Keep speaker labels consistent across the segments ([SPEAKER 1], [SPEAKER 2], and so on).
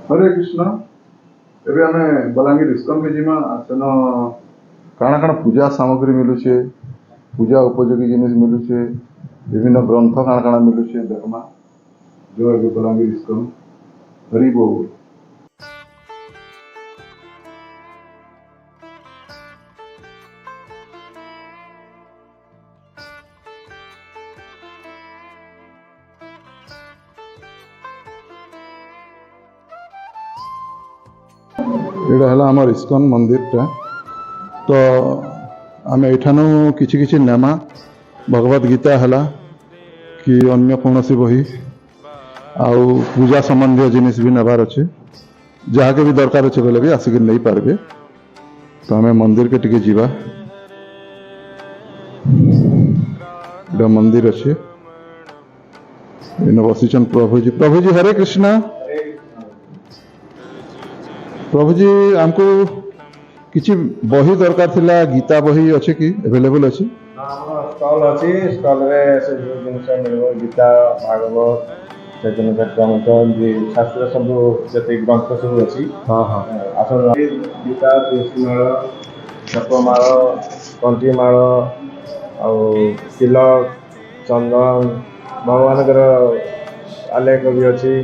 [SPEAKER 1] हरे कृष्ण। एबे हमें बलांगीर इस्कन के जिमा सेन काଣା काଣା पूजा सामग्री मिलुछे, पूजा उपयोगी जिनिस मिलुछे, विभिन्न ग्रंथ काଣା काଣା मिलुछे देखमा जो एबे बलांगीर इस्कन हरि बोल। एटा हला हमर इस्कन मंदिर टा तो आम एठानु किछि किछि नेमा भगवत गीता हला कि अन्य कौनसी बही आउ पूजा संबंधी जिनिस भी नेबार अच्छे जहाँ के भी दरकार अच्छे बोले भी आसिक नहीं पारबे। तो आम मंदिर के टिके जीवा एटा मंदिर अच्छे इन बसीचन प्रभुजी हरे कृष्णा। प्रभुजी आमको किछि बही दरकार थिला गीता बही अच्छे कि अवेलेबल अच्छे?
[SPEAKER 2] स्टल अच्छी स्टल रे से जिनस मिलबो गीता भागवत चैतन्य चरितामृत शास्त्र सब जते ग्रंथ सब अच्छी।
[SPEAKER 1] हाँ हाँ
[SPEAKER 2] आसन गीता तुलसीमाଳ जपमाଳ कंठीमाଳ ଆଉ तिलक चंदन भगवानଙ୍କର आलेख भी अच्छी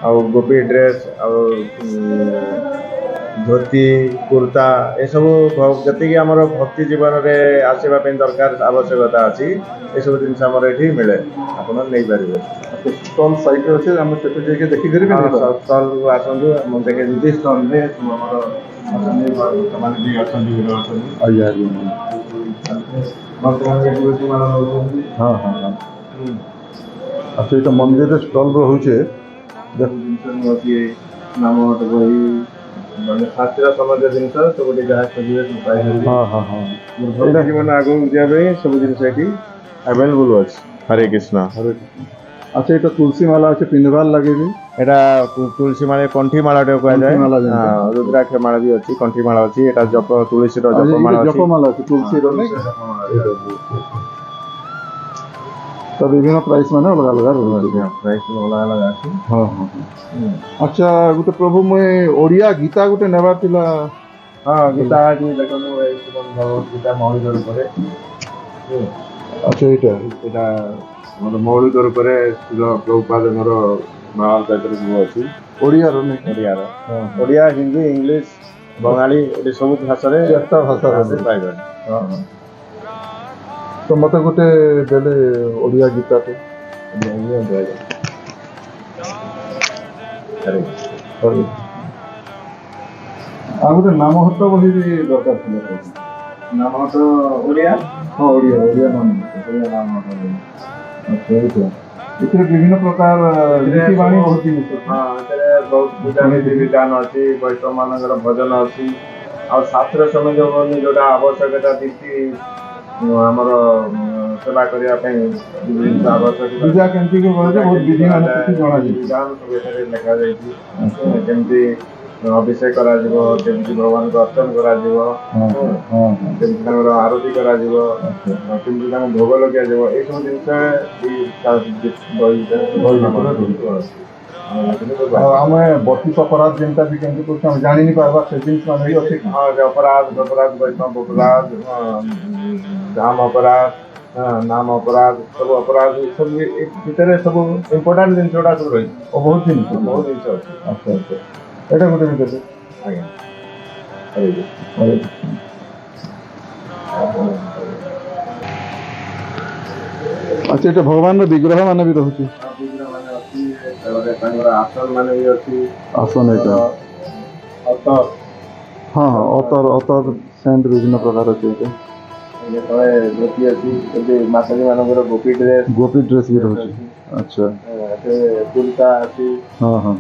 [SPEAKER 2] ଆଉ गोपी ड्रेस ଆଉ धोती कुर्ता ये सब जी आम भक्ति जीवन में आसवा दरकार आवश्यकता अच्छी ये सब जिन ये मिले आप नहीं पारे।
[SPEAKER 1] स्टल साइट अच्छे आम से देखी करेंगे
[SPEAKER 2] स्टल को आसतु देखे स्टल में बर्तमान भी अच्छा
[SPEAKER 1] हाँ हाँ हाँ अच्छा ये मंदिर स्टल रोचे
[SPEAKER 2] नाम बही शास्त्रीय समाज जिन सब जहाँ खोजे
[SPEAKER 1] हाँ हाँ हाँ
[SPEAKER 2] जीवन आगे जाए सब जिन अवेलेबल अच्छे। हरे कृष्ण।
[SPEAKER 1] हरे अच्छा ये तुलसी माला अच्छे पिंधवार लगे भी
[SPEAKER 2] एटा तुलसी माला कंठी माला कह जाए रुद्राक्ष माला भी अच्छी कंठी माला अच्छी एटा जप तुलसी
[SPEAKER 1] जपमाला तुलसी तो विभिन्न प्राइस माने अलग अलग
[SPEAKER 2] प्राइस अलग अलग अच्छी।
[SPEAKER 1] हाँ हाँ अच्छा गोटे प्रभु मुझे ओडिया गीता गोटे नेबार थिला।
[SPEAKER 2] हाँ गीता देखो भगवत गीता मौलिक रूप
[SPEAKER 1] अच्छा
[SPEAKER 2] यहाँ मौलिक रूप प्रभुपाद माला टाइप सब अच्छी ओडिया हिंदी इंग्लिश बंगाली ये सब भाषा
[SPEAKER 1] भाषा
[SPEAKER 2] पाइबे।
[SPEAKER 1] तो मत गोटे देले ओडिया गीता टे आ गोटे नामहट्ट बही भी दरकार थी
[SPEAKER 2] नामहट्ट ओडिया
[SPEAKER 1] हाँ ओडिया ओडिया नामहट्ट अच्छा इसमें विभिन्न प्रकार नीतिवाणी बहुत जिनिस
[SPEAKER 2] हाँ बहुत पूजा विधि विधान अच्छी वैष्णव मानकर भजन अच्छी और शास्त्र समय जोटा आवश्यकता थी आमर सेवा करने आवश्यक
[SPEAKER 1] पूजा केमती बहुत विधि मान
[SPEAKER 2] विधान सब लिखा जामती अभिषेक करमती भगवान को अर्चन कर आरती करमती भोग लगे ये सब जिन
[SPEAKER 1] आम बतीस अपराध जेनटा भी केमती जानी नहीं पार्बा से जिन भी अच्छे।
[SPEAKER 2] हाँ अपराध अपराध वैष्णव अपराध धाम अपराध नाम अपराध सब अपराध सब भितर सब इम्पोर्टाट जिन सब रही
[SPEAKER 1] बहुत जिन
[SPEAKER 2] अच्छे।
[SPEAKER 1] अच्छा अच्छा एटा गोटे भी
[SPEAKER 2] आज्ञा
[SPEAKER 1] अच्छा ये भगवान विग्रह मान भी रोचे
[SPEAKER 2] आसन मान भी अच्छी
[SPEAKER 1] आसन
[SPEAKER 2] अतर
[SPEAKER 1] हाँ हाँ अतर अतर सेंट विभिन्न प्रकार अच्छे
[SPEAKER 2] तले धोती अच्छी माताजी मानकर गोपी ड्रेस
[SPEAKER 1] भी रोचे। अच्छा
[SPEAKER 2] कुर्ता अच्छी
[SPEAKER 1] हाँ हाँ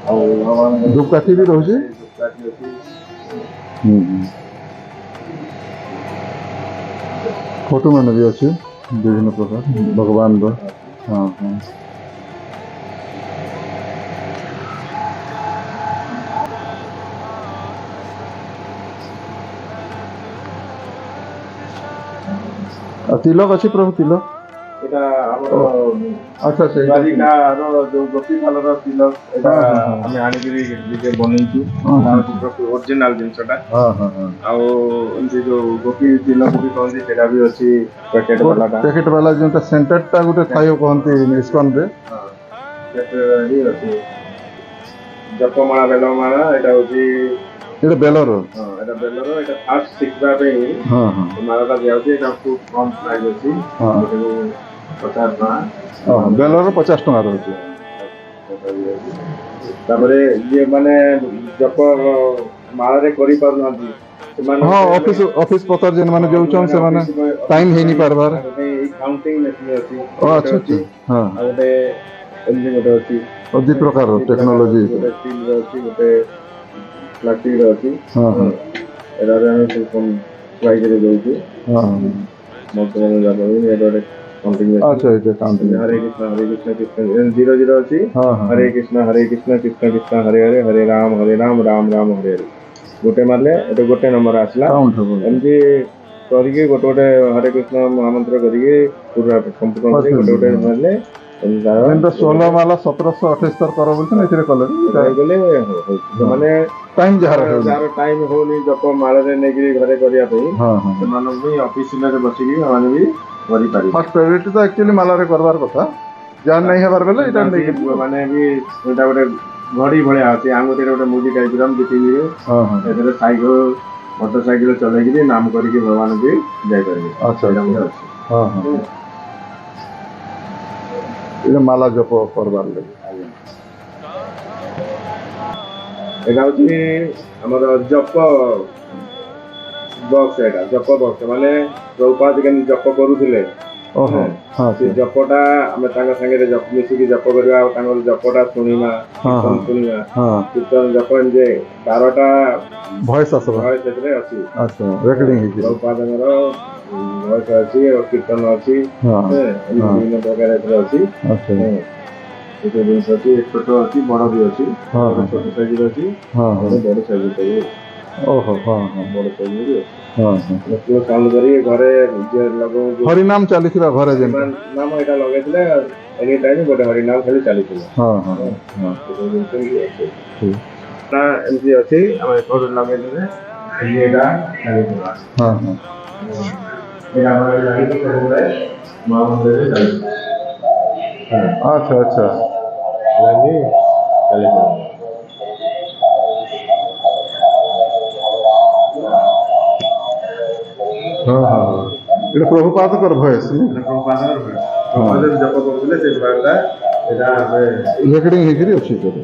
[SPEAKER 2] भगवान
[SPEAKER 1] धूपकाठी भी रोचे फोटो मान भी अच्छे विभिन्न प्रकार भगवान हाँ हाँ तिलक अच्छे प्रभु तिलक
[SPEAKER 2] यहाँ
[SPEAKER 1] ଆଚ୍ଛା ଆଚ୍ଛା ଏଇଟା
[SPEAKER 2] ଦ୍ୱାରିକାର ଯୋଉ ଗୋପୀପାଲର ତିଲକ ଏଇଟା
[SPEAKER 1] ହଁ, ହଁ, ହଁ।
[SPEAKER 2] ଆମେ ଆଣିକିରି ନିଜେ ବନେଇଛୁ
[SPEAKER 1] ହଁ, ହଁ।
[SPEAKER 2] ଅରିଜିନାଲ ଜିନିଷଟା।
[SPEAKER 1] ହଁ ହଁ ହଁ
[SPEAKER 2] ଆଉ ଏମିତି ଯୋଉ ଗୋପୀ ତିଲକ ବି କହନ୍ତି ସେଇଟା ବି ଅଛି ପ୍ୟାକେଟ ବାଲାଟା।
[SPEAKER 1] ପ୍ୟାକେଟ୍ ବାଲା ଯେଉଁଟା ସେଣ୍ଟରଟା ଗୋଟେ ଥାଏ କହନ୍ତି ଇସ୍କନରେ।
[SPEAKER 2] ହଁ କେତେ ବି ଅଛି। ଜପମାଳା ବେଲମାଳା ଏଇଟା ହଉଛି
[SPEAKER 1] ଏଇଟା ବେଲର।
[SPEAKER 2] ହଁ ଏଇଟା ବେଲର ଏଇଟା ଫାଷ୍ଟ ଶିଖିବା ପାଇଁ
[SPEAKER 1] ହଁ ହଁ
[SPEAKER 2] ଏ ମାଳଟା ଦିଆହଉଛି। ଏଇଟା ଖୁବ କମ ପ୍ରାଇସ୍ ଅଛି
[SPEAKER 1] ହଁ।
[SPEAKER 2] ଗୋଟେକୁ 50 ଟଙ୍କା।
[SPEAKER 1] ଓହୋ ବେଲର 50 ଟଙ୍କା ରହୁଛି।
[SPEAKER 2] ତାପରେ ଯିଏ ମାନେ ଜପ ମାଳରେ କରିପାରୁନାହାନ୍ତି
[SPEAKER 1] ହଁ
[SPEAKER 2] ସେମାନଙ୍କ ପାଇଁ
[SPEAKER 1] ଅଫିସ ପତ୍ର ଯେମାନେ ଯାଉଛନ୍
[SPEAKER 2] ଯୋଉମାନେ
[SPEAKER 1] ସେମାନେ ଟାଇମ୍
[SPEAKER 2] ଅଫିସ
[SPEAKER 1] ହେଇନି ପାରବାର।
[SPEAKER 2] ତାଙ୍କ ପାଇଁ ଏଇ କାଉଣ୍ଟିଂ ମେସିନ୍ ଅଛି
[SPEAKER 1] ଓ
[SPEAKER 2] ଗୋଟେ
[SPEAKER 1] ଆଚ୍ଛା
[SPEAKER 2] ଅଛି
[SPEAKER 1] ଆଚ୍ଛା ହଁ
[SPEAKER 2] ଆଉ ଗୋଟେ ଏମିତି ଗୋଟେ ଅଛି।
[SPEAKER 1] ଦି ପ୍ରକାର
[SPEAKER 2] ଦି ପ୍ରକାର
[SPEAKER 1] ଟେକ୍ନୋଲୋଜି।
[SPEAKER 2] ଅଛି ଗୋଟେ ଷ୍ଟିଲର ଅଛି ଗୋଟେ ପ୍ଲାଷ୍ଟିକର ଅଛି।
[SPEAKER 1] ହଁ ହଁ
[SPEAKER 2] ଏଟାରେ ଆମେ ସବୁ ପ୍ରାଇଜରେ ଦଉଛୁ।
[SPEAKER 1] ହଁ
[SPEAKER 2] ବର୍ତ୍ତମାନ ଯାପରେ ଏଇଟା ଗୋଟେ କାଉଣ୍ଟିଂ
[SPEAKER 1] ଆଚ୍ଛା ଏଇଟା କାଉଣ୍ଟିଂ
[SPEAKER 2] ମେସିନ୍। ହରେ କୃଷ୍ଣ କୃଷ୍ଣ 0 ଅଛି।
[SPEAKER 1] ହଁ ହଁ
[SPEAKER 2] ହରେ କୃଷ୍ଣ କୃଷ୍ଣ କୃଷ୍ଣ ହରେ ହରେ ହରେ ରାମ ରାମ ରାମ ହରେ ହରେ। ଗୋଟେ ମାରିଲେ ଏଟା ଗୋଟେ ନମ୍ବର ଆସିଲା।
[SPEAKER 1] କାଉଣ୍ଟ ହବ।
[SPEAKER 2] ଏମିତି କରିକି ଗୋଟେ ଗୋଟେ ହରେ କୃଷ୍ଣ ମହାମନ୍ତ୍ର କରିକି ପୁରା ସମ୍ପୂର୍ଣ୍ଣ କରି ଗୋଟେ ଗୋଟେ ମାରିଲେ
[SPEAKER 1] ଯେମିତି 16 ମାଲା 1728 କର ବୋଲଛନ୍ ଏଥିରେ କଲେ
[SPEAKER 2] ଗଲେ ହଉଛି ସେମାନେ
[SPEAKER 1] ଟାଇମ୍ ଯାହାର ହେଉନି।
[SPEAKER 2] ଯାହାର ଟାଇମ ହଉନି ଜପ ମାଳରେ ନେଇକିରି ଘରେ କରିବା ପାଇଁ
[SPEAKER 1] ହଁ ହଁ
[SPEAKER 2] ସେମାନଙ୍କୁ ବି ଅଫିସରେ ବସିକି ସେମାନେ ବି କରିପାରିବେ।
[SPEAKER 1] ଫାଷ୍ଟ ପ୍ରାୟୋରିଟି ତ ଆକ୍ଚୁଆଲି ମାଲାରେ କରବାର କଥା। ଯାହାର ନାହିଁ ହେବାର ବେଲେ ଏଇଟା ନେଇକି
[SPEAKER 2] ମାନେ ବି ଏଇଟା ଗୋଟେ ଘଡି ଭଳିଆ ଅଛି ଆଙ୍ଗୁଠିରେ ଗୋଟେ ମୁଦି ଟାଇପର ଏମିତି ପିନ୍ଧିବେ।
[SPEAKER 1] ହଁ ହଁ
[SPEAKER 2] ଏଥିରେ ସାଇକେଲ ମୋଟର ସାଇକେଲ ଚଲେଇକିରି ନାମ କରିକି ଭଗବାନ ବି ଯାଇପାରିବେ।
[SPEAKER 1] ଆଚ୍ଛା
[SPEAKER 2] ସେଇଟା
[SPEAKER 1] ଆଚ୍ଛା
[SPEAKER 2] ଗୋଟେ ଅଛି।
[SPEAKER 1] ହଁ ହଁ ଏଇଟା ମାଲା ଜପ କରବାର ଲାଗି।
[SPEAKER 2] ଏଇଟା ହଉଛି ଆମର ଜପ ବକ୍ସ। ଏଇଟା ଜପ ବକ୍ସ ମାନେ ପ୍ରଭୁପାଦ କେମିତି ଜପ କରୁଥିଲେ
[SPEAKER 1] ଓହୋ ହଁ
[SPEAKER 2] ସେ ଜପଟା ଆମେ ତାଙ୍କ ସାଙ୍ଗରେ ମିଶିକି ଜପ କରିବା ଆଉ ତାଙ୍କର ଜପଟା ଶୁଣିବା
[SPEAKER 1] ହଁ
[SPEAKER 2] କୀର୍ତ୍ତନ
[SPEAKER 1] ହଁ
[SPEAKER 2] ଶୁଣିବା।
[SPEAKER 1] ହଁ
[SPEAKER 2] କୀର୍ତ୍ତନ ଜପ ଯେ 12ଟା
[SPEAKER 1] ଭଏସ୍ ଆସିବ।
[SPEAKER 2] ଭଏସ ସେଥିରେ ଅଛି।
[SPEAKER 1] ଆଚ୍ଛା ରେକର୍ଡିଂ ହେଇଯିବ।
[SPEAKER 2] ପ୍ରଭୁପାଦଙ୍କର ଭଏସ ଅଛି ଆଉ କୀର୍ତ୍ତନ ଅଛି।
[SPEAKER 1] ହଁ
[SPEAKER 2] ଏମିତି
[SPEAKER 1] ହଁ
[SPEAKER 2] ବିଭିନ୍ନ ପ୍ରକାର ଏଥିରେ ଅଛି।
[SPEAKER 1] ଆଚ୍ଛା
[SPEAKER 2] ଏସବୁ ଜିନିଷ ଅଛି ଛୋଟ ଅଛି ବଡ ବି ଅଛି।
[SPEAKER 1] ହଁ
[SPEAKER 2] ଗୋଟେ
[SPEAKER 1] ହଁ
[SPEAKER 2] ଛୋଟ ସାଇଜର ଅଛି
[SPEAKER 1] ହଁ ହଁ
[SPEAKER 2] ଗୋଟେ ବଡ ସାଇଜର ବି ଅଛି।
[SPEAKER 1] ଓହୋ ହଁ ହଁ
[SPEAKER 2] ବଡ ସାଇଜର ବି ଅଛି।
[SPEAKER 1] ହଁ ହଁ
[SPEAKER 2] ସାଉଣ୍ଡ କରି ଘରେ ଯିଏ ଲଗଉ
[SPEAKER 1] ହରିନାମ ଚାଲିଥିବା ଘରେ ଯେମିତି।
[SPEAKER 2] ନାମ ଏଇଟା ଲଗେଇଥିଲେ ଏନି ଟାଇମ ଗୋଟେ ହରିନାମ ଖାଲି ଚାଲିଥିଲା।
[SPEAKER 1] ହଁ ହଁ ହଁ
[SPEAKER 2] ଏସବୁ ଜିନିଷ ବି ଅଛି।
[SPEAKER 1] ଠିକ୍
[SPEAKER 2] ନା ଏମିତି ଅଛି ଆମେ ଏପଟେ ଲଗେଇଦେଲେ ଏଇଟା ଚାଲିଥିଲା।
[SPEAKER 1] ହଁ ହଁ
[SPEAKER 2] ଏଇଟା ଆମର ଲାଗିଛି ସବୁବେଳେ ମା ମନ୍ଦିରରେ ଚାଲିଛି।
[SPEAKER 1] ଆଚ୍ଛା ଆଚ୍ଛା
[SPEAKER 2] ଲାଗି ଚାଲିଥିଲା।
[SPEAKER 1] ହଁ ହଁ ହଁ ଏଇଟା ପ୍ରଭୁପାଦଙ୍କର ଭଏସ୍
[SPEAKER 2] ଏଇଟା ପ୍ରଭୁପାଦଙ୍କର ଭଏସ। ପ୍ରଭୁପାଦ ଜପ କରୁଥିଲେ ସେ ଭଏସଟା ଏଇଟା ଆମେ
[SPEAKER 1] ରେକର୍ଡିଂ ହେଇକିରି ଅଛି ସେଟା।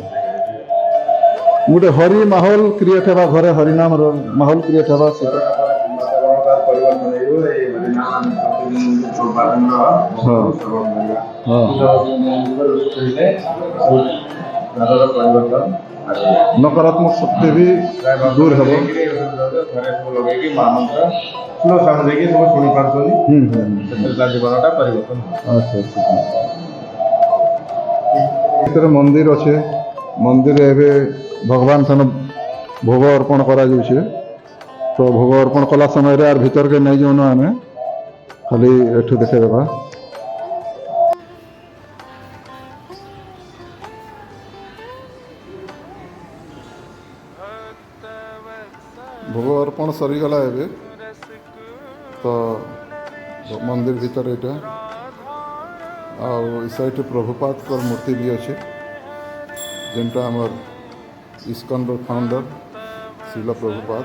[SPEAKER 1] ଗୋଟେ ହରି ମାହୋଲ କ୍ରିଏଟ ହେବା ଘରେ ହରିନାମର ମାହୋଲ କ୍ରିଏଟ ହେବା ସେଟା।
[SPEAKER 2] ପରିବର୍ତ୍ତନ ହେଇଯିବ ଏଇ ହରିନାମ ଆମେ ପ୍ରତିଦିନ ପ୍ରଭୁପାଦଙ୍କର
[SPEAKER 1] ହଁ
[SPEAKER 2] ଭଜନ ଶ୍ରବଣ କରିବା।
[SPEAKER 1] ହଁ
[SPEAKER 2] ଘରର ପରିବର୍ତ୍ତନ ଆସିବ।
[SPEAKER 1] ନକାରାତ୍ମକ ଶକ୍ତି ବି ଦୂର ହେବ।
[SPEAKER 2] ଘରେ ସବୁ ଲଗେଇକି ମା ମନ୍ତ୍ର ସ୍ଲୋ ସାଉଣ୍ଡ ଦେଇକି ସବୁ ଶୁଣି ପାରୁଛନ୍ତି। ସେଥିରେ ତା ଜୀବନଟା ପରିବର୍ତ୍ତନ ହେବ।
[SPEAKER 1] ଆଚ୍ଛା ଆଚ୍ଛା ଭିତରେ ମନ୍ଦିର ଅଛେ ମନ୍ଦିରରେ ଏବେ ଭଗବାନ ଠାନ ଭୋଗ ଅର୍ପଣ କରାଯାଉଛେ। ତ ଭୋଗ ଅର୍ପଣ କଲା ସମୟରେ ଆର୍ ଭିତରକେ ନେଇ ଯାଉନ ଆମେ ଖାଲି ଏଠୁ ଦେଖେଇଦେବା। ଭୋଗ ଅର୍ପଣ ସରିଗଲା ଏବେ ତ ମନ୍ଦିର ଭିତରେ ଏଇଟା ଆଉ ଏ ସାଇଡ଼୍ରେ ପ୍ରଭୁପାଦଙ୍କର ମୂର୍ତ୍ତି ବି ଅଛି ଯେନ୍ଟା ଆମର ଇସ୍କନର ଫାଉଣ୍ଡର ଶିଲ ପ୍ରଭୁପାଦ।